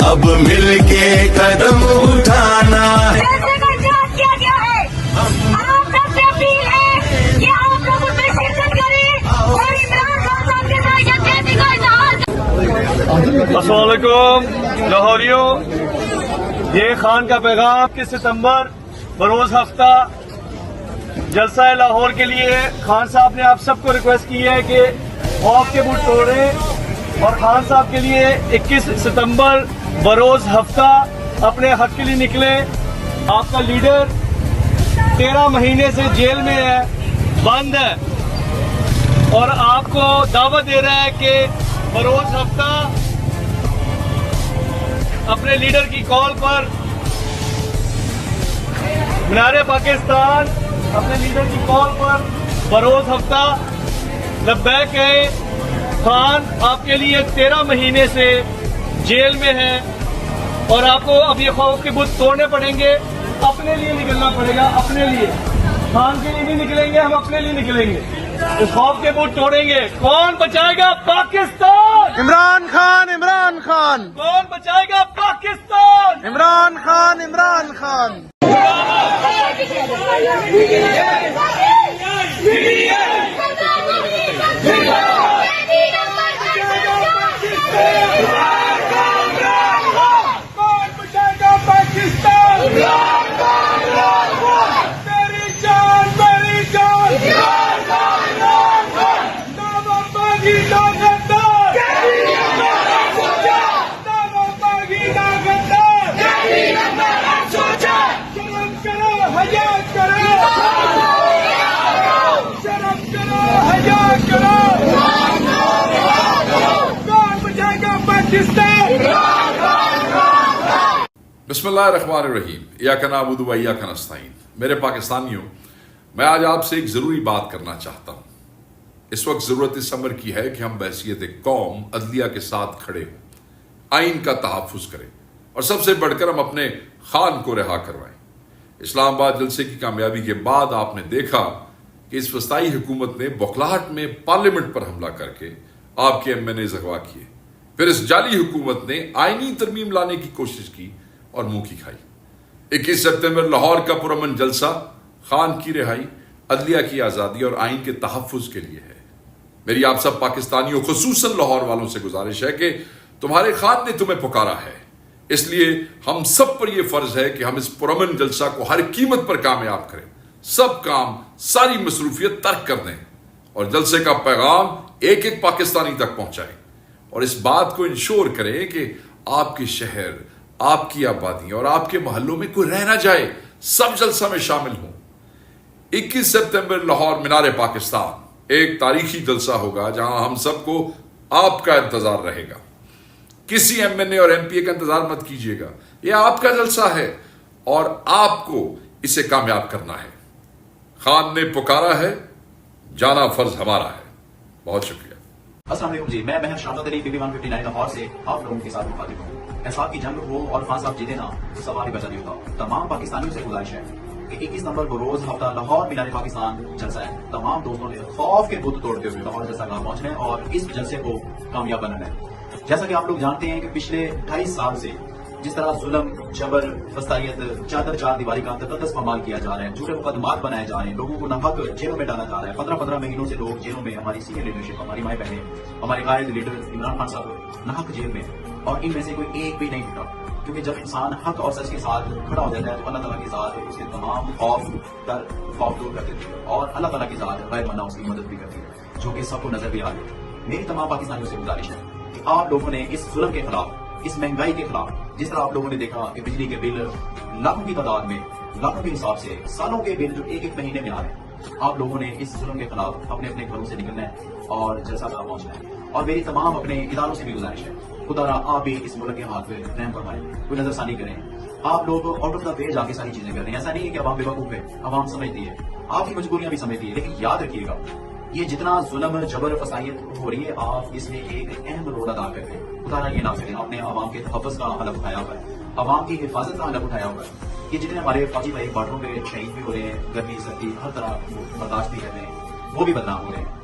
اب مل کے قدم اٹھانا ہے. پیسے کا انتظام کیا گیا ہے. آپ سب سے اپیل ہے کہ آپ لوگ اس میں شرکت کریں اور عمران خان صاحب کے ساتھ یکجہتی کا اظہار کریں. السلام علیکم لاہوریوں، یہ خان کا پیغام کہ ستمبر بروز ہفتہ جلسہ لاہور کے لیے خان صاحب نے آپ سب کو ریکویسٹ کی ہے کہ خوف کے بت توڑیں اور خان صاحب کے لیے 21 ستمبر بروز ہفتہ اپنے حق کے لیے نکلیں. آپ کا لیڈر 13 مہینے سے جیل میں ہے، بند ہے، اور آپ کو دعوت دے رہا ہے کہ بروز ہفتہ اپنے لیڈر کی کال پر مینار پاکستان اپنے لیڈر کی کال پر بروز ہفتہ لبیک ہے. خان آپ کے لیے 13 مہینے سے جیل میں ہے اور آپ کو اب یہ خوف کے بت توڑنے پڑیں گے. اپنے لیے نکلنا پڑے گا، اپنے لیے. خان کے لیے نہیں نکلیں گے، ہم اپنے لیے نکلیں گے. اس خوف کے بت توڑیں گے. کون بچائے گا پاکستان؟ عمران خان. عمران خان. کون بچائے گا پاکستان؟ عمران خان. عمران خان. بسم اللہ الرحمن الرحیم. ایاک نعبد و ایاک نستعین. میرے پاکستانیوں، میں آج آپ سے ایک ضروری بات کرنا چاہتا ہوں. اس وقت ضرورت اس امر کی ہے کہ ہم بحیثیت قوم عدلیہ کے ساتھ کھڑے ہوں، آئین کا تحفظ کریں اور سب سے بڑھ کر ہم اپنے خان کو رہا کروائیں. اسلام آباد جلسے کی کامیابی کے بعد آپ نے دیکھا کہ اس وسطائی حکومت نے بوکھلاہٹ میں پارلیمنٹ پر حملہ کر کے آپ کے ایم این اے اغوا کیے. پھر اس جعلی حکومت نے آئینی ترمیم لانے کی کوشش کی اور منہ کی کھائی. 21 سپتمبر لاہور کا پرامن جلسہ خان کی رہائی، عدلیہ کی آزادی اور آئین کے تحفظ کے لیے ہے. میری آپ سب پاکستانیوں خصوصاً لاہور والوں سے گزارش ہے کہ تمہارے خان نے تمہیں پکارا ہے. اس لیے ہم سب پر یہ فرض ہے کہ ہم اس پرامن جلسہ کو ہر قیمت پر کامیاب کریں. سب کام، ساری مصروفیت ترک کر دیں اور جلسے کا پیغام ایک ایک پاکستانی تک پہنچائیں اور اس بات کو انشور کریں کہ آپ کے شہر، آپ کی آبادی اور آپ کے محلوں میں کوئی رہ نہ جائے. سب جلسہ میں شامل ہوں. 21 سپتمبر لاہور مینار پاکستان ایک تاریخی جلسہ ہوگا جہاں ہم سب کو آپ کا انتظار رہے گا. کسی ایم این اے اور ایم پی اے کا انتظار مت کیجیے گا. یہ آپ کا جلسہ ہے اور آپ کو اسے کامیاب کرنا ہے. خان نے پکارا ہے، جانا فرض ہمارا ہے. بہت شکریہ. السلام علیکم جی، میں محر شامت علی PB 159 لاہور سے آپ لوگوں کے ساتھ مخاطب ہوں. احساب کی جنگ ہو اور خان صاحب جیتے نا، سوال ہی بچا نہیں ہوتا. تمام پاکستانیوں سے گزارش ہے کہ 21 نومبر کو روز ہفتہ لاہور مینار پاکستان جلسہ ہے. تمام دوستوں نے خوف کے بت توڑتے ہوئے لاہور جلسہ گاہ پہنچنا ہے اور اس جلسے کو کامیاب بنانا ہے. جیسا کہ آپ لوگ جانتے ہیں کہ پچھلے 28 سال سے جس طرح ظلم، جبر، فسطائیت، چادر چار دیواری کا تقدس پامال کیا جا رہا ہے، جھوٹے مقدمات بنائے جا رہے ہیں، لوگوں کو ناحق جیلوں میں ڈالا جا رہا ہے. 15 مہینوں سے لوگ جیلوں میں. ہماری سینئر لیڈرشپ، ہماری مائیں بہنیں، ہمارے قائد لیڈر عمران خان صاحب ناحق جیل میں، اور ان میں سے کوئی ایک بھی نہیں ٹوٹا. کیونکہ جب انسان حق اور سچ کے ساتھ کھڑا ہو جاتا ہے تو اللہ تعالیٰ کی ذات اس کے تمام خوف دور کر دیتی ہے اور اللہ تعالیٰ کی ذات غیر منا اس کی مدد بھی کرتی ہے، جو کہ سب کو نظر بھی آ رہی ہے. میری تمام پاکستانیوں سے گزارش ہے کہ آپ لوگوں نے اس ظلم کے خلاف، اس مہنگائی کے خلاف، جس طرح آپ لوگوں نے دیکھا کہ بجلی کے بل لاکھوں کی تعداد میں، لاکھوں کے حساب سے سالوں کے بل جو ایک ایک مہینے میں آ رہے ہیں، آپ لوگوں نے اس ظلم کے خلاف اپنے اپنے گھروں سے نکلنا ہے اور جلسہ گاہ پہنچنا ہے. اور میری تمام اپنے اداروں سے بھی گزارش ہے، خدا را آپ بھی اس ملک کے حال پہ رحم فرمائیں، کوئی نظر ثانی کریں. آپ لوگ آؤٹ آف دا وے جا کے ساری چیزیں کر رہے ہیں. ایسا نہیں ہے کہ عوام بے وقوف ہے، عوام سمجھتی ہے، آپ کی مجبوریاں بھی سمجھتی ہے. لیکن یاد رکھیے گا، یہ جتنا ظلم، جبر، فسائیت ہو رہی ہے، آپ اس میں ایک اہم رول ادا کر رہے ہیں. خدا را یہ نہ کریں. آپ نے عوام کے تحفظ کا حلف اٹھایا ہوا ہے، عوام کی حفاظت کا حلف اٹھایا ہوا ہے. یہ جتنے ہمارے فوجی بھائی بارڈروں پہ شہید بھی ہو رہے ہیں، گرمی سردی ہر طرح برداشت بھی کر رہے ہیں، وہ بھی بدنام ہو رہے ہیں.